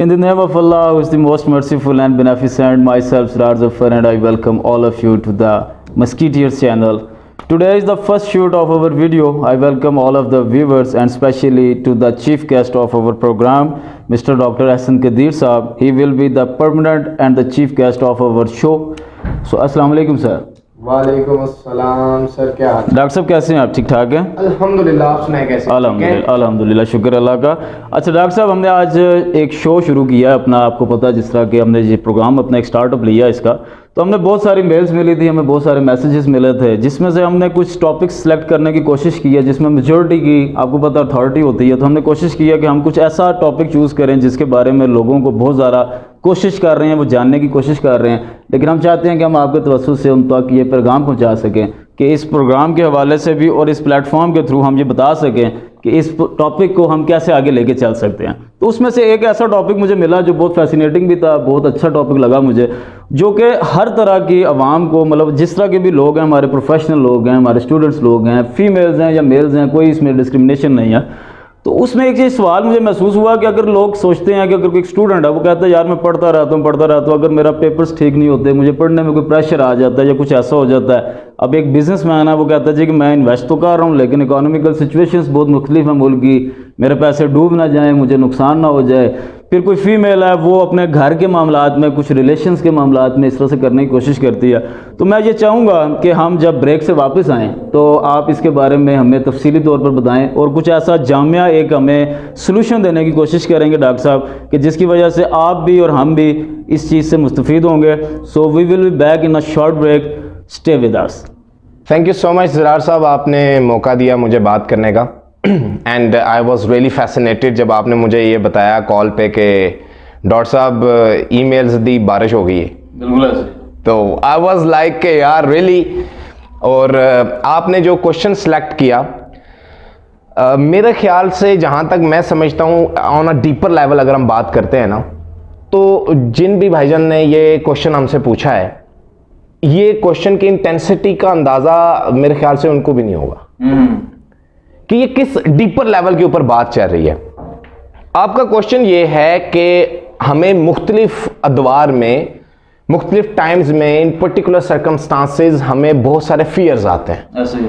In the name of Allah, who is the most merciful and beneficent, myself Sirar Zafar, and I welcome all of you to the Musketeers channel. Today is the first shoot of our video. I welcome all of the viewers and especially to the chief guest of our program, Mr. Dr. Ahsan Qadir Saab. He will be the permanent and the chief guest of our show. So Assalamu alaikum sir. वालेकुम अस्सलाम sir, क्या हाल? Doctor साहब कैसे हैं आप? ठीक ठाक हैं? अल्हम्दुलिल्लाह, आप सुनाए कैसे? अल्हम्दुलिल्लाह, शुक्र अल्लाह का। अच्छा डॉक्टर साहब, हमने आज एक शो शुरू किया है अपना, आपको पता है जिस तरह के हमने ये प्रोग्राम अपना एक स्टार्टअप लिया इसका, तो हमने बहुत सारी मेल्स मिली थी, हमें बहुत सारे मैसेजेस मिले थे, जिसमें से हमने कुछ टॉपिक्स सेलेक्ट करने की कोशिश की है जिसमें मेजॉरिटी की आपको पता अथॉरिटी होती है। तो हमने कोशिश की है कि हम कुछ ऐसा टॉपिक चूज़ करें जिसके बारे में लोगों को बहुत ज़्यादा कोशिश कर रहे हैं, वो जानने की कोशिश कर रहे हैं, लेकिन हम चाहते हैं कि हम आपके तवज्जुह से उन तक ये पैगाम पहुंचा सकें कि इस प्रोग्राम के हवाले से भी और इस प्लेटफॉर्म के थ्रू हम ये बता सकें कि इस टॉपिक को हम कैसे आगे लेके चल सकते हैं। तो उसमें से एक ऐसा टॉपिक मुझे मिला जो बहुत फैसिनेटिंग भी था, बहुत अच्छा टॉपिक लगा मुझे, जो कि हर तरह की आवाम को, मतलब जिस तरह के भी लोग हैं, हमारे प्रोफेशनल लोग हैं, हमारे स्टूडेंट्स लोग हैं, फीमेल्स हैं या मेल्स हैं, कोई इसमें डिस्क्रिमिनेशन नहीं है। तो उसमें एक चीज़ सवाल मुझे महसूस हुआ कि अगर लोग सोचते हैं कि अगर कोई स्टूडेंट है वो कहता है यार मैं पढ़ता रहता हूँ, अगर मेरा पेपर्स ठीक नहीं होते, मुझे पढ़ने में कोई प्रेशर आ जाता है या कुछ ऐसा हो जाता है। अब एक बिजनेसमैन है, वो कहता है जी कि मैं इन्वेस्ट तो कर रहा हूँ लेकिन इकोनॉमिकल सिचुएशंस बहुत मुख्तलिफ है मुल्क की, मेरे पैसे डूब ना जाएँ, मुझे नुकसान ना हो जाए। फिर कोई फीमेल है, वो अपने घर के मामलात में, कुछ रिलेशंस के मामलात में इस तरह से करने की कोशिश करती है। तो मैं ये चाहूँगा कि हम जब ब्रेक से वापस आएँ तो आप इसके बारे में हमें तफसीली तौर पर बताएं और कुछ ऐसा जामिया एक हमें सलूशन देने की कोशिश करेंगे डॉक्टर साहब कि जिसकी वजह से आप भी और हम भी इस चीज़ से मुस्तफ़ीद होंगे। So we will be back in a short break, stay with us. Thank you so much Zarar साहब, आपने मौका दिया मुझे बात करने का and I was really fascinated जब आपने मुझे ये बताया कॉल पे कि डॉक्टर साहब ईमेल्स दी बारिश हो गई है। बिल्कुल ऐसे। तो आई वॉज लाइक के यार रियली, और आपने जो क्वेश्चन सेलेक्ट किया मेरे ख्याल से जहाँ तक मैं समझता हूँ ऑन अ डीपर लेवल अगर हम बात करते हैं ना, तो जिन भी भाईजान ने ये क्वेश्चन हमसे पूछा है, ये क्वेश्चन की इंटेंसिटी का अंदाज़ा मेरे ख्याल से उनको भी नहीं होगा कि ये किस डीपर लेवल के ऊपर बात चल रही है। आपका क्वेश्चन ये है कि हमें मुख्तलिफ अदवार में, मुख्तलिफ टाइम्स में, इन पर्टिकुलर सर्कमस्टांसेस हमें बहुत सारे फियर्स आते हैं। ऐसे ही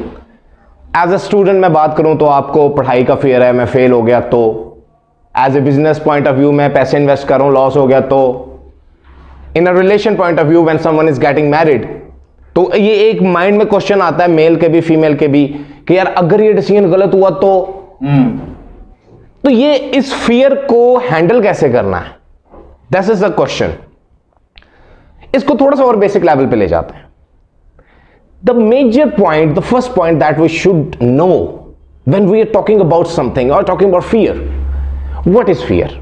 एज ए स्टूडेंट मैं बात करूं तो आपको पढ़ाई का फियर है, मैं फेल हो गया तो। As a business point of view मैं पैसे इन्वेस्ट कर रहा हूं, लॉस हो गया तो। In a relation point of view when someone is getting married, तो ये एक माइंड में क्वेश्चन आता है मेल के भी फीमेल के भी कि यार अगर ये डिसीजन गलत हुआ तो ये इस फियर को हैंडल कैसे करना है, दैट इज द क्वेश्चन। इसको थोड़ा सा और बेसिक लेवल पे ले जाते हैं। The major point, the first point that we should know when we are talking about something और talking about fear, what is fear?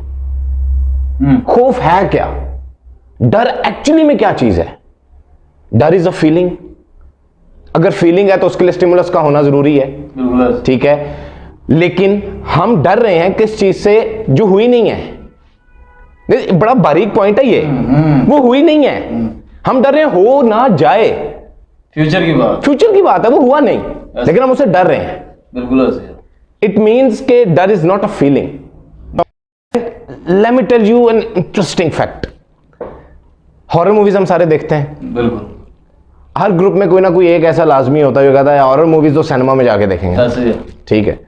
खौफ है क्या? डर एक्चुअली में क्या चीज है? डर इज अ फीलिंग। अगर फीलिंग है तो उसके लिए स्टिमुलस का होना जरूरी है, ठीक है, लेकिन हम डर रहे हैं किस चीज से जो हुई नहीं है। बड़ा बारीक पॉइंट है ये, वो हुई नहीं है, हम डर रहे हैं हो ना जाए, फ्यूचर की बात है, वो हुआ नहीं लेकिन हम उससे डर रहे हैं। बिल्कुल। इट मीन्स के डर is not a feeling. Let me tell you an interesting fact. Horror movies हम सारे देखते हैं, बिल्कुल। हर ग्रुप में कोई ना कोई एक ऐसा लाजमी होता है जो कहता है हॉरर मूवीज तो सिनेमा में जाके देखेंगे, ठीक है,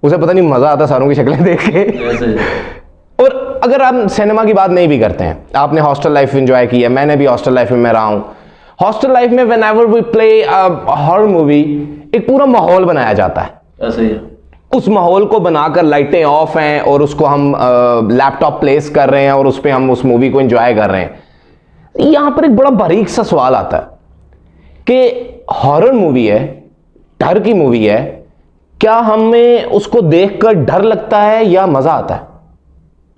उसे पता नहीं मजा आता सारों की शक्लें देख के। और अगर आप सिनेमा की बात नहीं भी करते हैं, आपने हॉस्टल लाइफ एंजॉय की है, मैंने भी हॉस्टल लाइफ में मैं रहा हूं। हॉस्टल लाइफ में whenever we play horror movie, एक पूरा माहौल बनाया जाता है। ऐसे ही उस माहौल को बनाकर, लाइटें ऑफ हैं और उसको हम लैपटॉप प्लेस कर रहे हैं और उस पर हम उस मूवी को एंजॉय कर रहे हैं। यहां पर एक बड़ा बारीक सा सवाल आता है कि हॉरर मूवी है, डर की मूवी है, क्या हमें उसको देखकर डर लगता है या मजा आता है?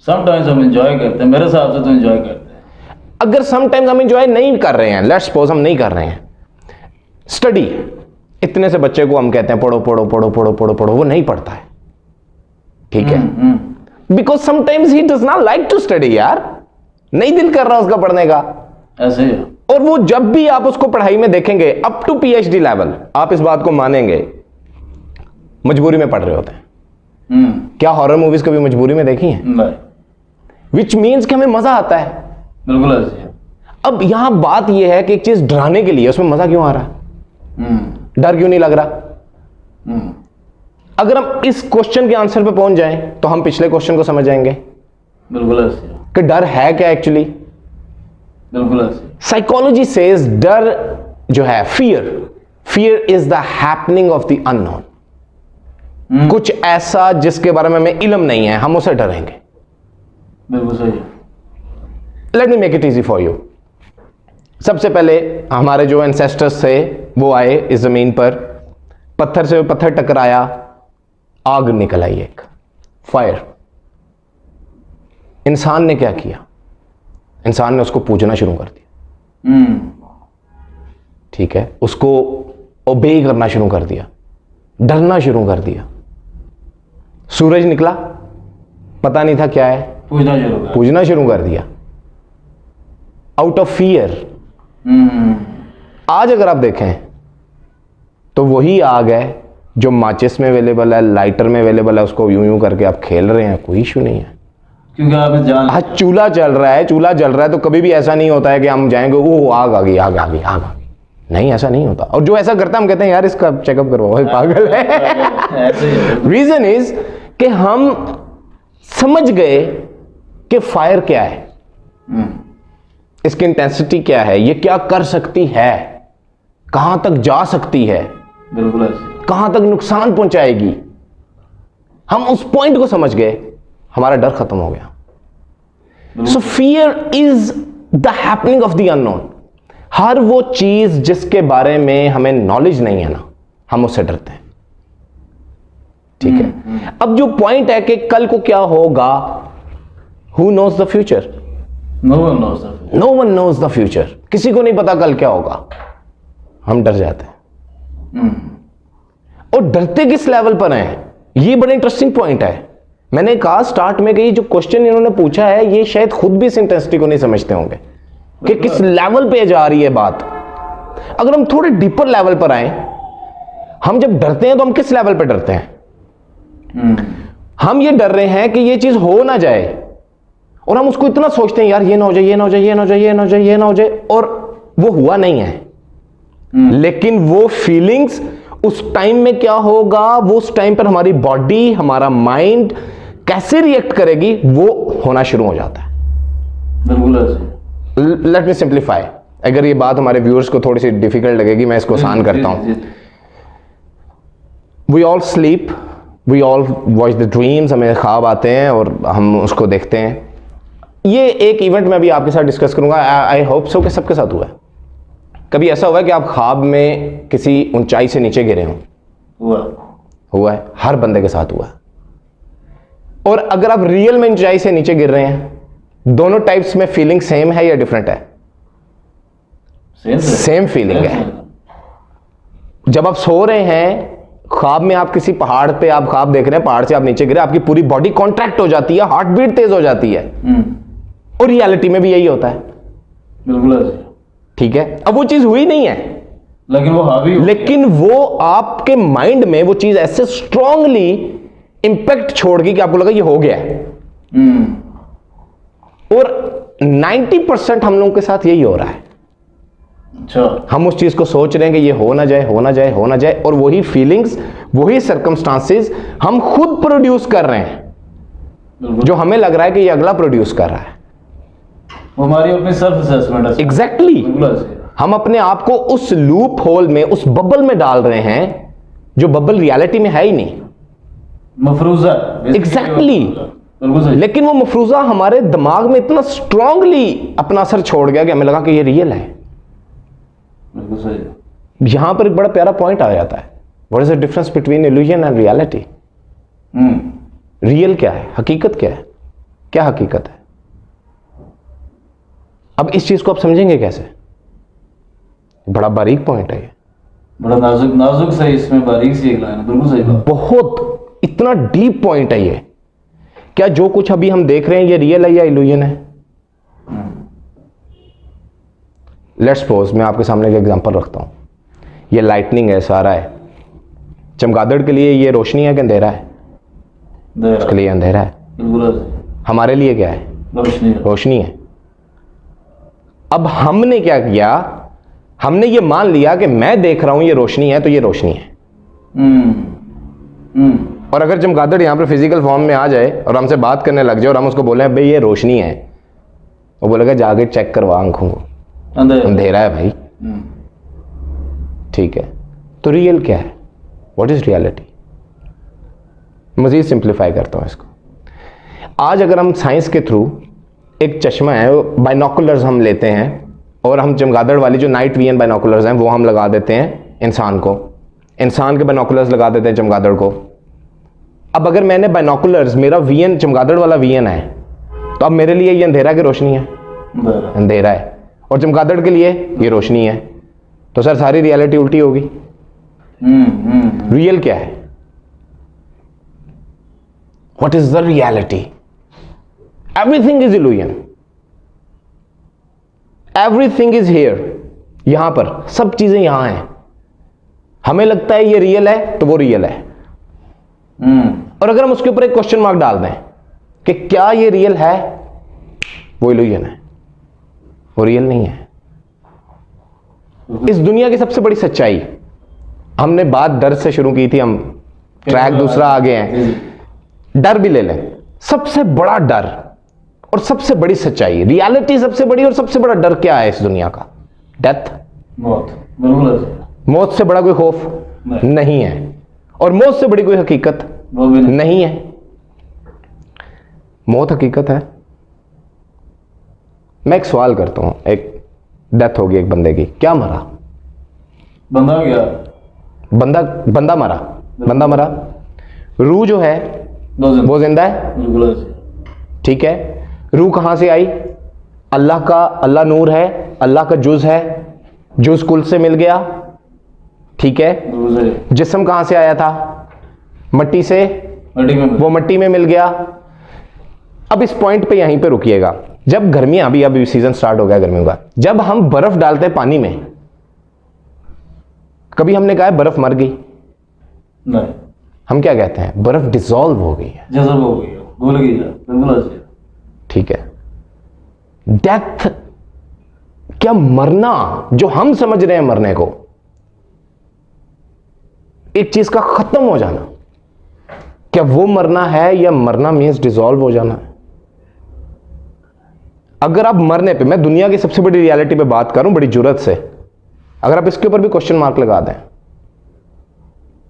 समटाइम्स हम एंजॉय करते हैं, मेरे हिसाब से तो एंजॉय करते हैं। अगर समटाइम्स हम एंजॉय नहीं कर रहे हैं, लेट्स सपोज हम नहीं कर रहे हैं, स्टडी, इतने से बच्चे को हम कहते हैं पढ़ो पढ़ो पढ़ो पढ़ो पढ़ो पढ़ो, वो नहीं पढ़ता है, ठीक है, because sometimes he does not like to study, यार नहीं दिल कर रहा उसका पढ़ने का। ऐसे ही। और वो जब भी आप उसको पढ़ाई में देखेंगे अप टू पीएचडी लेवल, आप इस बात को मानेंगे, मजबूरी में पढ़ रहे होते हैं। क्या हॉरर मूवीज कभी मजबूरी में देखी हैं? विच मीन्स कि हमें मजा आता है। बिल्कुल ऐसे है। अब यहां बात यह है कि एक चीज डराने के लिए उसमें मजा क्यों आ रहा है, डर क्यों नहीं लग रहा। अगर हम इस क्वेश्चन के आंसर पे पहुंच जाएं तो हम पिछले क्वेश्चन को समझ जाएंगे। बिल्कुल ऐसे है। कि डर है क्या एक्चुअली। बिल्कुल ऐसे। साइकोलॉजी सेज डर जो है, fear is the happening of the unknown. कुछ ऐसा जिसके बारे में हमें इल्म नहीं है, हम उसे डरेंगे। बिल्कुल सही है। Let me make it easy for you. सबसे पहले हमारे जो एंसेस्टर्स थे वो आए इस जमीन पर, पत्थर से पत्थर टकराया, आग निकल आई, एक फायर। इंसान ने क्या किया, इंसान ने उसको पूजना शुरू कर दिया। ठीक है, उसको ओबे करना शुरू कर दिया, डरना शुरू कर दिया। सूरज निकला, पता नहीं था क्या है, पूजना शुरू कर दिया आउट ऑफ फियर। आज अगर आप देखें तो वही आग है जो माचिस में अवेलेबल है, लाइटर में अवेलेबल है, उसको यूं यूं करके आप खेल रहे हैं, कोई इशू नहीं है। क्योंकि आप जान, आज चूल्हा जल रहा है, चूल्हा जल रहा है तो कभी भी ऐसा नहीं होता है कि हम जाएंगे वो आग आ गई, आग आ गई, आग आ गई। नहीं, ऐसा नहीं होता। और जो ऐसा करता है हम कहते हैं यार इसका चेकअप करवाओ, पागल है। रीजन इज कि हम समझ गए कि फायर क्या है, इसकी इंटेंसिटी क्या है, ये क्या कर सकती है, कहां तक जा सकती है, बिल्कुल ऐसे, कहां तक नुकसान पहुंचाएगी। हम उस पॉइंट को समझ गए, हमारा डर खत्म हो गया। So fear is the happening of the unknown. हर वो चीज जिसके बारे में हमें नॉलेज नहीं है ना, हम उससे डरते हैं। ठीक है, अब जो पॉइंट है कि कल को क्या होगा, who knows the future, no one knows the future, no one knows the future. किसी को नहीं पता कल क्या होगा, हम डर जाते हैं। और डरते किस लेवल पर हैं, ये बड़ा इंटरेस्टिंग पॉइंट है। मैंने कहा स्टार्ट में कि जो क्वेश्चन इन्होंने पूछा है ये शायद खुद भी इस इंटेंसिटी को नहीं समझते होंगे कि किस लेवल पे जा रही है बात। अगर हम थोड़े डीपर लेवल पर आए, हम जब डरते हैं तो हम किस लेवल पे डरते हैं। हम ये डर रहे हैं कि ये चीज हो ना जाए, और हम उसको इतना सोचते हैं यार ये ना हो जाए, ये ना हो जाए, ये ना हो जाए, ये ना हो जाए, ये ना हो जाए, और वो हुआ नहीं है। लेकिन वो फीलिंग्स उस टाइम में क्या होगा, वो उस टाइम पर हमारी बॉडी, हमारा माइंड कैसे रिएक्ट करेगी, वो होना शुरू हो जाता है। बिल्कुल ऐसे। Let me simplify. अगर ये बात हमारे व्यूअर्स को थोड़ी सी डिफिकल्ट लगेगी, मैं इसको आसान करता हूं। We all sleep, we all watch the dreams, हमें ख्वाब आते हैं और हम उसको देखते हैं। ये एक इवेंट मैं भी आपके साथ डिस्कस करूंगा, आई होप सो कि सबके साथ हुआ है। कभी ऐसा हुआ है कि आप ख्वाब में किसी ऊंचाई से नीचे गिरे हों? हुआ है, हर बंदे के साथ हुआ है। और अगर आप रियल में ऊंचाई से नीचे गिर रहे हैं, दोनों टाइप्स में फीलिंग सेम है या डिफरेंट है? सेम फीलिंग है। जब आप सो रहे हैं, ख्वाब में आप किसी पहाड़ पे आप ख्वाब देख रहे हैं, पहाड़ से आप नीचे गिरे, आपकी पूरी बॉडी कॉन्ट्रैक्ट हो जाती है, हार्ट बीट तेज हो जाती है। और रियलिटी में भी यही होता है। बिल्कुल। ठीक है, अब वो चीज हुई नहीं है, लेकिन वो हावी, लेकिन वो आपके माइंड में वो चीज ऐसे स्ट्रांगली इंपैक्ट छोड़ गई कि आपको लगा ये हो गया है। और 90% हम लोगों के साथ यही हो रहा है। अच्छा, हम उस चीज को सोच रहे हैं कि ये हो ना जाए, हो ना जाए, हो ना जाए, और वही फीलिंग्स, वही सर्कमस्टांसेस हम खुद प्रोड्यूस कर रहे हैं, जो हमें लग रहा है कि ये अगला प्रोड्यूस कर रहा है। हमारी अपनी सेल्फ असेसमेंट है। एग्जैक्टली, हम अपने आप को उस लूप होल में, उस बबल में डाल रहे हैं, जो बबल रियलिटी में है ही नहीं, मफरूजा। एग्जैक्टली। लेकिन वो मफरूजा हमारे दिमाग में इतना स्ट्रांगली अपना असर छोड़ गया कि हमें लगा कि ये रियल है। बिल्कुल सही। यहां पर एक बड़ा प्यारा पॉइंट आ जाता है, what is the difference between illusion and reality. Real क्या है, हकीकत क्या है, क्या हकीकत है। अब इस चीज को आप समझेंगे कैसे, बड़ा बारीक पॉइंट है ये, बड़ा नाजुक नाजुक सही, इसमें बारीक सी एक लाइन है। बिल्कुल सही बात, बहुत इतना डीप पॉइंट है ये। क्या जो कुछ अभी हम देख रहे हैं ये रियल है या इल्यूजन है? लेट्स सपोज मैं आपके सामने एक एग्जांपल रखता हूं, ये लाइटनिंग है, सारा है, चमगादड़ के लिए ये रोशनी है कि अंधेरा है? उसके लिए अंधेरा है। बिल्कुल। हमारे लिए क्या है? रोशनी है। अब हमने क्या किया, हमने ये मान लिया कि मैं देख रहा हूं ये रोशनी है, तो ये रोशनी है। और अगर चमगादड़ यहां पर फिजिकल फॉर्म में आ जाए और हमसे बात करने लग जाए और हम उसको बोले भाई ये रोशनी है, वो बोलेगा जाके चेक करवा आंखों को, अंधेरा है भाई। ठीक है, तो रियल क्या है? What is reality? मजीद सिंप्लीफाई करता हूं इसको। आज अगर हम साइंस के थ्रू एक चश्मा है, बाइनोकुलर्स हम लेते हैं और हम चमगादड़ वाली जो नाइट विजन बाइनोकुलर्स हैं वो हम लगा देते हैं इंसान को, इंसान के बाइनोकुलर्स लगा देते हैं चमगादड़ को। अब अगर मैंने बाइनोकुलर्स, मेरा विजन चमगादड़ वाला विजन है, तो अब मेरे लिए ये अंधेरा की रोशनी है? अंधेरा है। और चमगादड़ के लिए ये रोशनी है। तो सर सारी रियलिटी उल्टी होगी। रियल क्या है? What is the reality? Everything is illusion, everything is here. यहां पर सब चीजें यहां हैं, हमें लगता है ये रियल है तो वो रियल है। और अगर हम उसके ऊपर एक क्वेश्चन मार्क डाल दें कि क्या ये रियल है, वो इल्यूजन है, वो रियल नहीं है। इस दुनिया की सबसे बड़ी सच्चाई, हमने बात डर से शुरू की थी, हम ट्रैक दूसरा आगे हैं। डर भी ले लें, सबसे बड़ा डर और सबसे बड़ी सच्चाई, रियलिटी सबसे बड़ी और सबसे बड़ा डर क्या है इस दुनिया का? डेथ, मौत से बड़ा कोई खौफ नहीं है, और मौत से बड़ी कोई हकीकत नहीं है। मौत हकीकत है। मैं एक सवाल करता हूं, एक डेथ होगी एक बंदे की, क्या मरा? बंदा क्या? बंदा मरा, रूह जो है वो जिंदा है। ठीक है, रूह कहां से आई? अल्लाह नूर है, अल्लाह का जुज है, जुज कुल से मिल गया। ठीक है, जिस्म कहां से आया था? मट्टी से, वो मट्टी में मिल गया। अब इस पॉइंट पे यहीं पे रुकिएगा। जब गर्मियां, अभी सीजन स्टार्ट हो गया गर्मियों का, जब हम बर्फ डालते हैं पानी में, कभी हमने कहा है बर्फ मर गई? नहीं। हम क्या कहते हैं? बर्फ डिसॉल्व हो गई है, जज़ब हो गई है, घुल गई है। ठीक है। डेथ क्या मरना, जो हम समझ रहे हैं मरने को, एक चीज का खत्म हो जाना, क्या वो मरना है? या मरना मीन्स डिसॉल्व हो जाना है? अगर आप मरने पे, मैं दुनिया की सबसे बड़ी रियलिटी पे बात करूं बड़ी जुर्रत से, अगर आप इसके ऊपर भी क्वेश्चन मार्क लगा दें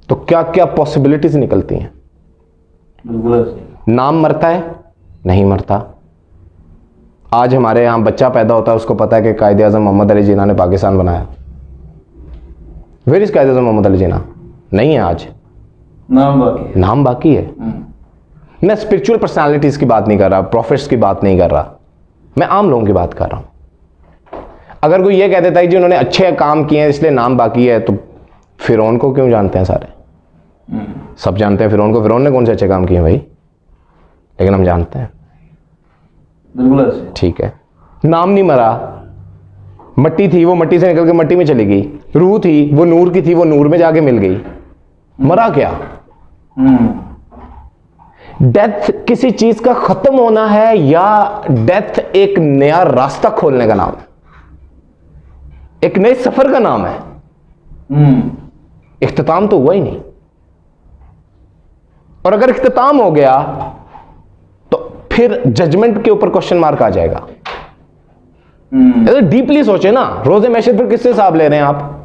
तो क्या क्या पॉसिबिलिटीज निकलती हैं? नाम मरता है? नहीं मरता। आज हमारे यहां बच्चा पैदा होता है, उसको पता है कि कायदे आज़म मोहम्मद अली जिन्ना ने पाकिस्तान बनाया। वेयर इज कायदे आज़म मोहम्मद अली जिन्ना? नहीं है आज, नाम बाकी है। मैं स्पिरिचुअल पर्सनालिटीज की बात नहीं कर रहा, प्रॉफिट्स की बात नहीं कर रहा, मैं आम लोगों की बात कर रहा हूं। अगर कोई ये कह देता है जी उन्होंने अच्छे काम किए हैं इसलिए नाम बाकी है, तो फिरौन को क्यों जानते हैं सारे? सब जानते हैं फिरौन को। फिरौन ने कौन से अच्छे काम किए भाई? लेकिन हम जानते हैं। ठीक है, नाम नहीं मरा, मट्टी थी, वो मट्टी से निकल के मट्टी में चली गई। रूह थी, वो नूर की थी, वो नूर में जाके मिल गई। मरा क्या? डेथ किसी चीज का खत्म होना है, या डेथ एक नया रास्ता खोलने का नाम है, एक नए सफर का नाम है? इख्तिताम तो हुआ ही नहीं। और अगर इख्तिताम हो गया तो फिर जजमेंट के ऊपर क्वेश्चन मार्क आ जाएगा। डीपली सोचे ना, रोजे मैशर फिर किससे हिसाब ले रहे हैं आप?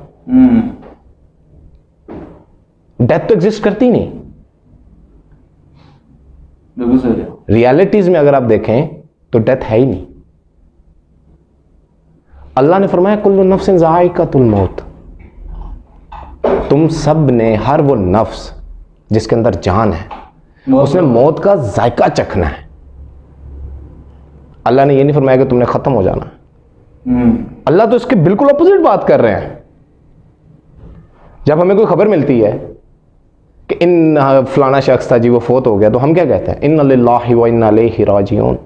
डेथ तो एग्जिस्ट करती नहीं। रियलिटीज में अगर आप देखें तो डेथ है ही नहीं। अल्लाह ने फरमाया कुल्लु नफ्सिन ज़ाइक़तुल मौत, तुम सब ने, हर वो नफ्स जिसके अंदर जान है, उसने मौत का जायका चखना है। अल्लाह ने ये नहीं फरमाया कि तुमने खत्म हो जाना। अल्लाह तो इसके बिल्कुल अपोजिट बात कर रहे हैं। जब हमें कोई खबर मिलती है कि इन फलाना शख्स था जी वो फोत हो गया, तो हम क्या कहते हैं? इन्ना लिल्लाहि व इन्ना इलैहि राजिऊन,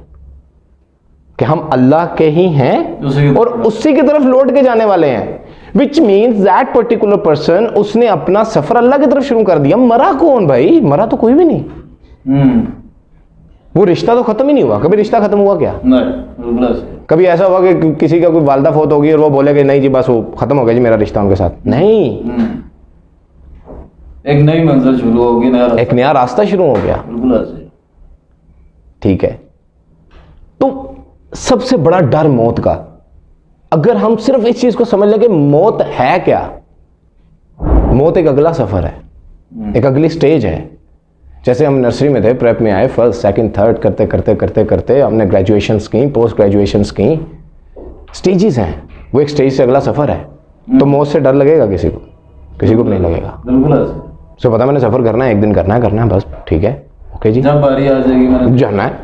कि हम अल्लाह के ही हैं और उसी की तरफ लौट के जाने वाले हैं। Which means that particular person, उसने अपना सफर अल्लाह की तरफ शुरू कर दिया। मरा कौन भाई? मरा तो कोई भी नहीं। वो रिश्ता तो खत्म ही नहीं हुआ। कभी रिश्ता खत्म हुआ क्या? नहीं, बिल्कुल ऐसे। कभी ऐसा हुआ कि किसी का कोई वालदा फौत होगी और वो बोले कि नहीं जी बस वो खत्म हो गया जी मेरा रिश्ता उनके साथ? नहीं, एक नई मंजिल शुरू होगी, एक नया रास्ता शुरू हो गया। बिल्कुल ऐसे। ठीक है, तो सबसे बड़ा डर मौत का, अगर हम सिर्फ इस चीज को समझ लें कि मौत है क्या, मौत एक अगला सफर है, एक अगली स्टेज है। जैसे हम नर्सरी में थे, प्रेप में आए, फर्स्ट सेकंड थर्ड करते करते करते करते हमने ग्रेजुएशन की, पोस्ट ग्रेजुएशन की, स्टेजेस हैं। वो एक स्टेज से अगला सफर है। तो मौत से डर लगेगा किसी को? किसी को भी नहीं लगेगा। बिल्कुल ऐसे। सो पता मैंने सफर करना है, एक दिन करना है बस, ठीक है, ओके जी, जब बारी आ जाएगी मैंने जाना है,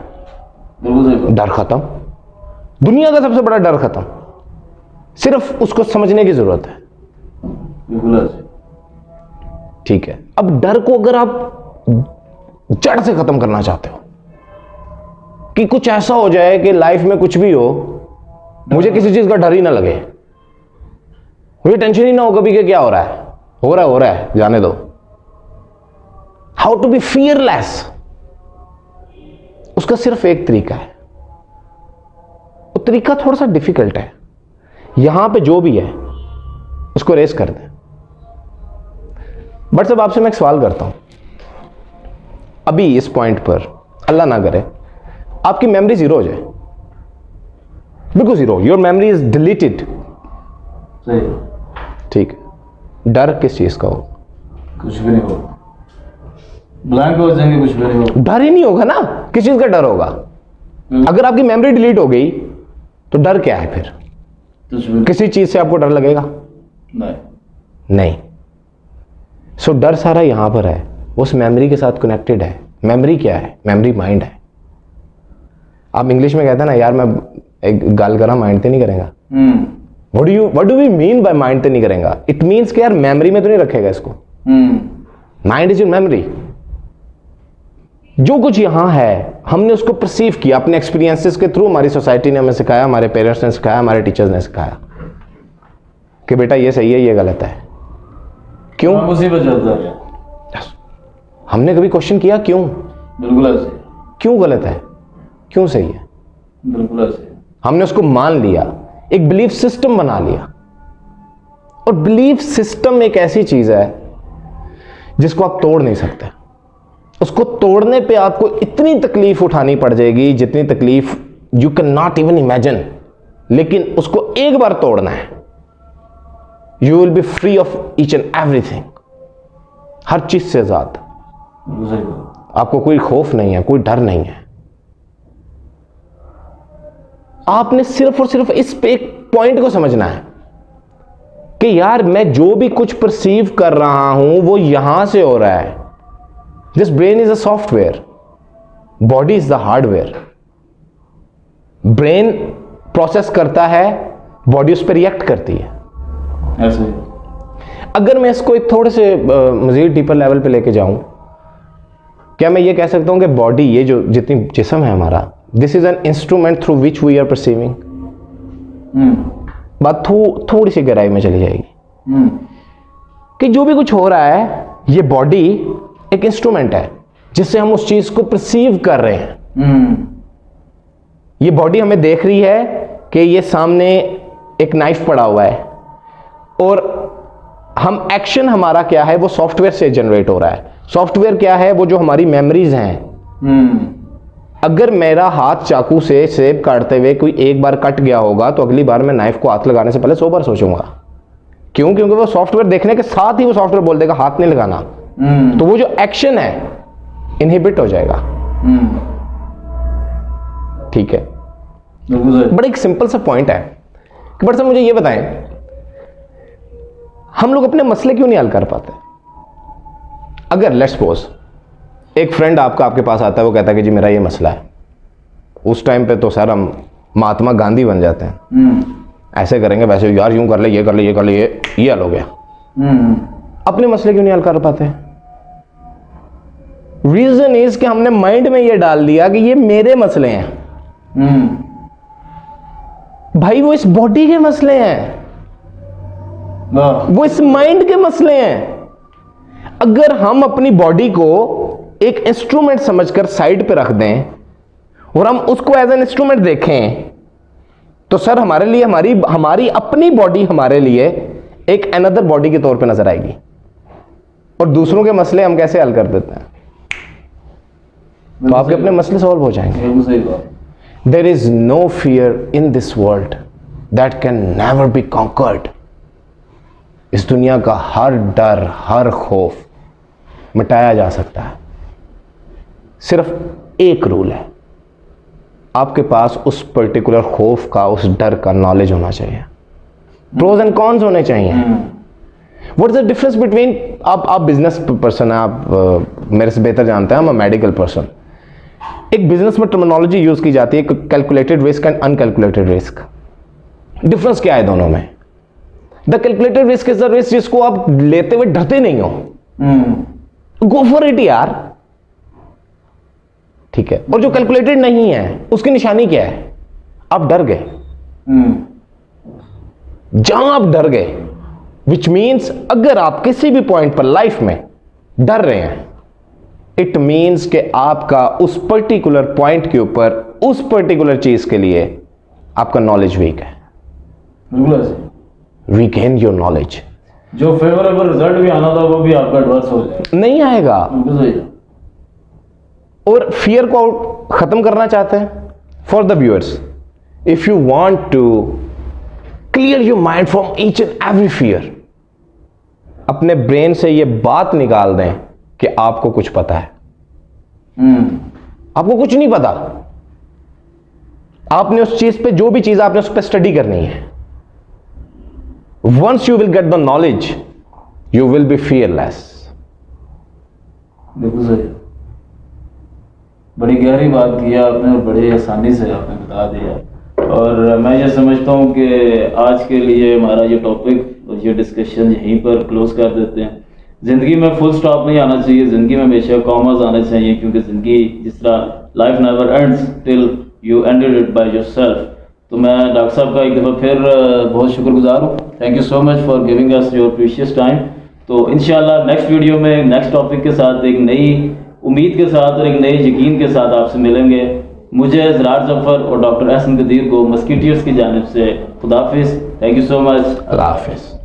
बिल्कुल सही। डर खत्म, दुनिया का सबसे बड़ा डर खत्म। सिर्फ उसको समझने की जरूरत है। बिल्कुल ऐसे। ठीक है, अब डर को अगर आप जड़ से खत्म करना चाहते हो कि कुछ ऐसा हो जाए कि लाइफ में कुछ भी हो, मुझे किसी चीज का डर ही ना लगे, मुझे टेंशन ही ना हो कभी कि क्या हो रहा है, हो रहा है, जाने दो। हाउ टू बी फियरलेस, उसका सिर्फ एक तरीका है। वो तरीका थोड़ा सा डिफिकल्ट है। यहां पे जो भी है उसको रेस कर दें। बट सब आपसे मैं एक सवाल करता हूं, अभी इस पॉइंट पर अल्लाह ना करे आपकी मेमोरी जीरो हो जाए, बिल्कुल zero, your memory is deleted, सही। ठीक है, डर किस चीज का हो? कुछ भी नहीं होगा, ब्लैंक हो जाएंगे, कुछ भी नहीं होगा। डर ही नहीं होगा ना, किस चीज का डर होगा? अगर आपकी मेमोरी डिलीट हो गई तो डर क्या है फिर? कुछ भी किसी चीज से आपको डर लगेगा? नहीं। सो डर सारा यहां पर है, उस मेमोरी के साथ कनेक्टेड है। मेमोरी क्या है? मेमोरी माइंड है। आप इंग्लिश में कहते हैं ना, यार मैं एक गाल करा माइंड ते नहीं करेगा। What do we mean by mind ते नहीं करेगा? इट मीन्स कि यार मेमोरी में तो नहीं रखेगा इसको। Mind is in memory. जो कुछ यहां है हमने उसको परसीव किया अपने एक्सपीरियंसेस के थ्रू। हमारी सोसाइटी ने हमें सिखाया, हमारे पेरेंट्स ने सिखाया, हमारे टीचर्स ने सिखाया कि बेटा ये सही है, ये गलत है। क्यों? उसी पर चलता है। हमने कभी क्वेश्चन किया क्यों? बिल्कुल ऐसे। क्यों गलत है, क्यों सही है? बिल्कुल ऐसे। हमने उसको मान लिया, एक बिलीफ सिस्टम बना लिया। और बिलीफ सिस्टम एक ऐसी चीज है जिसको आप तोड़ नहीं सकते। उसको तोड़ने पे आपको इतनी तकलीफ उठानी पड़ जाएगी जितनी तकलीफ you can not even imagine. लेकिन उसको एक बार तोड़ना है, you will be free of each and everything. हर चीज से आजाद, आपको कोई खौफ नहीं है, कोई डर नहीं है। आपने सिर्फ और सिर्फ इस पे एक पॉइंट को समझना है कि यार मैं जो भी कुछ परसीव कर रहा हूं वो यहां से हो रहा है। This brain is a software, body is the hardware. Brain process करता है, बॉडी उस पर रिएक्ट करती है। ऐसे ही। अगर मैं इसको एक थोड़े से मजीद डीपर लेवल पे लेके जाऊं, क्या मैं ये कह सकता हूं कि बॉडी, ये जो जितनी जिस्म है हमारा, this is an instrument through which we are perceiving. बात थोड़ी सी गहराई में चली जाएगी कि जो भी कुछ हो रहा है, ये बॉडी एक इंस्ट्रूमेंट है जिससे हम उस चीज को परसीव कर रहे हैं। ये बॉडी हमें देख रही है कि ये सामने एक नाइफ पड़ा हुआ है, और हम एक्शन हमारा क्या है वो सॉफ्टवेयर से जनरेट हो रहा है। सॉफ्टवेयर क्या है? वो जो हमारी मेमोरीज हैं। अगर मेरा हाथ चाकू से सेब काटते हुए कोई एक बार कट गया होगा तो अगली बार मैं नाइफ को हाथ लगाने से पहले 100 बार सोचूंगा। क्यों? क्योंकि वो सॉफ्टवेयर देखने के साथ ही वो सॉफ्टवेयर बोल देगा हाथ नहीं लगाना। तो वो जो एक्शन है इनहिबिट हो जाएगा। ठीक है, बड़ा एक सिंपल सा पॉइंट है कि बट सर मुझे ये बताएं, हम लोग अपने मसले क्यों नहीं हल कर पाते? अगर लेट्स सपोज एक फ्रेंड आपके पास आता है, वो कहता है कि जी मेरा ये मसला है, उस टाइम पे तो सर हम महात्मा गांधी बन जाते हैं। ऐसे करेंगे, वैसे यार यूं कर ले, ये कर ले, ये कर ले, ये हल हो गया। अपने मसले क्यों नहीं हल कर पाते? रीजन इज कि हमने माइंड में ये डाल दिया कि ये मेरे मसले हैं। भाई वो इस बॉडी के मसले हैं, वो इस माइंड के मसले हैं। अगर हम अपनी बॉडी को एक इंस्ट्रूमेंट समझकर साइड पे रख दें और हम उसको एज एन इंस्ट्रूमेंट देखें तो सर हमारे लिए हमारी अपनी बॉडी हमारे लिए एक अनदर बॉडी के तौर पे नजर आएगी, और दूसरों के मसले हम कैसे हल कर देते हैं, तो आपके अपने मसले सॉल्व हो जाएंगे। There is no fear in this world that can never be conquered. इस दुनिया का हर डर, हर खौफ मिटाया जा सकता है। सिर्फ एक रूल है, आपके पास उस पर्टिकुलर खौफ का, उस डर का नॉलेज होना चाहिए, प्रोज एंड कॉन्स होने चाहिए। What is the difference between, आप बिजनेस पर्सन है, आप मेरे से बेहतर जानते हैं, हम मेडिकल पर्सन। एक बिजनेस में टर्मिनोलॉजी यूज की जाती है, calculated risk and uncalculated risk. Difference क्या है दोनों में? The calculated risk is the risk जिसको आप लेते हुए डरते नहीं हो, गो फॉर इट यार, ठीक है। और जो कैलकुलेटेड नहीं है उसकी निशानी क्या है? आप डर गए। जहां आप डर गए, विच मीन्स अगर आप किसी भी पॉइंट पर लाइफ में डर रहे हैं, इट मीन्स कि आपका उस पर्टिकुलर पॉइंट के ऊपर, उस पर्टिकुलर चीज के लिए आपका नॉलेज वीक है। Regain your knowledge. जो फेवरेबल रिजल्ट भी आना था वो भी आपका एडवर्स हो जाएगा, नहीं आएगा। और फियर को खत्म करना चाहते हैं? For the viewers, if you want to clear your mind from each and every fear, अपने ब्रेन से ये बात निकाल दें कि आपको कुछ पता है। आपको कुछ नहीं पता। आपने उस चीज पे, जो भी चीज आपने उस पर स्टडी करनी है, once you will get the knowledge you will be fearless. बिल्कुल सही, बड़ी गहरी बात की आपने और बड़ी आसानी से आपने बता दिया। और मैं ये समझता हूँ कि आज के लिए हमारा ये टॉपिक और ये डिस्कशन यहीं पर क्लोज कर देते हैं। ज़िंदगी में फुल स्टॉप नहीं आना चाहिए, ज़िंदगी में हमेशा कॉमास आने चाहिए, क्योंकि ज़िंदगी जिस तरह life never ends till you ended it by yourself. तो मैं डॉक्टर साहब का एक दफ़ा फिर बहुत शुक्रगुजार हूँ। Thank you so much for giving us your precious time. तो इंशाल्लाह नेक्स्ट वीडियो में नेक्स्ट टॉपिक के साथ, एक नई उम्मीद के साथ और एक नए यकीन के साथ आपसे मिलेंगे। मुझे ज़रार जफ़र और डॉक्टर एहसन कदीर को मस्कीटियर्स की जानिब से खुदाफिज। Thank you so much. अल्लाह हाफिज़।